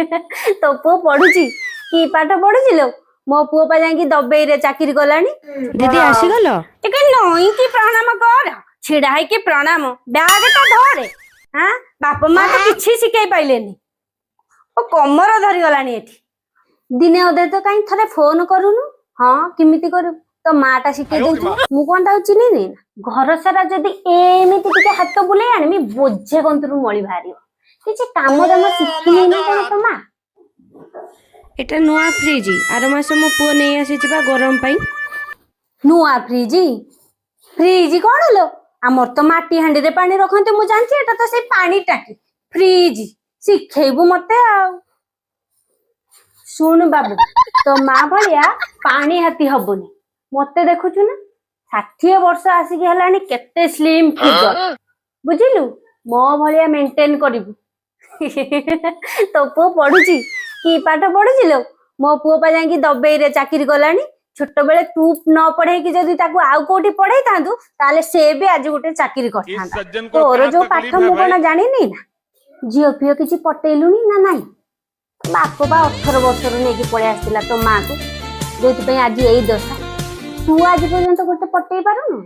तो पुओ पढ़ुची कि पाठ पढ़ुची लो मो पुओ पा जाई दबेई रे चाकरी गलानी। दीदी आसीगल टिके नई की प्रणाम कर छिड़ा है कि प्रणाम बैग ता धरे। हां बाप मां तो किछि सिखाई पाइलेनी ओ कमर धरी गलानी एठी दिने अधे तो कहीं थरे फोन करूनु। हाँ किमिति करू तो माटा शिखे देछु मु कोन ता चिनी नहीं घर सारा जदी एमिति टिके हाथ बुले आनी बोझे गंतरु मळी भारियो किछि काम दाम शिखिनी ना कोन तो मां। एटा नुआ फ्रिज आर मास मो पुओ नहीं आसी बा गरम पाई। नुआ फ्रिज फ्रिज कौन लो आमर तो माटी हांडी रे पानी रखते मु जानछि एटा तो से पानी टाकी फ्रिज शिखेबू मते आ। सुन बाबू तो माँ भलिया पानी हाथी हबनी मते देखुछु ना 60 वर्ष आसिक हलानी केते स्लिम फिगर बुझिलु मो भलिया मेंटेन करिबू। तो पुओ पढुची कि पाठ पढुची लो मो पुओ पा जाई दबेई रे चाकरी गलानी छोट बेले तू न पढ़े कि जदी ताकू आउ कोठी पढ़ाई थांदु ताले से भी आज गोटे चाकरी करथांदा। तोर जो पाठ मु कोन जानि नहीं ना जियो पियो किछि पटेलुनी ना नाही बाप बा 18 वर्ष रो नेकी पळे आस्तिला तो मां को जोति पे आज एई दशा तू आज पर्यंत गोटे पटेई पारुनु।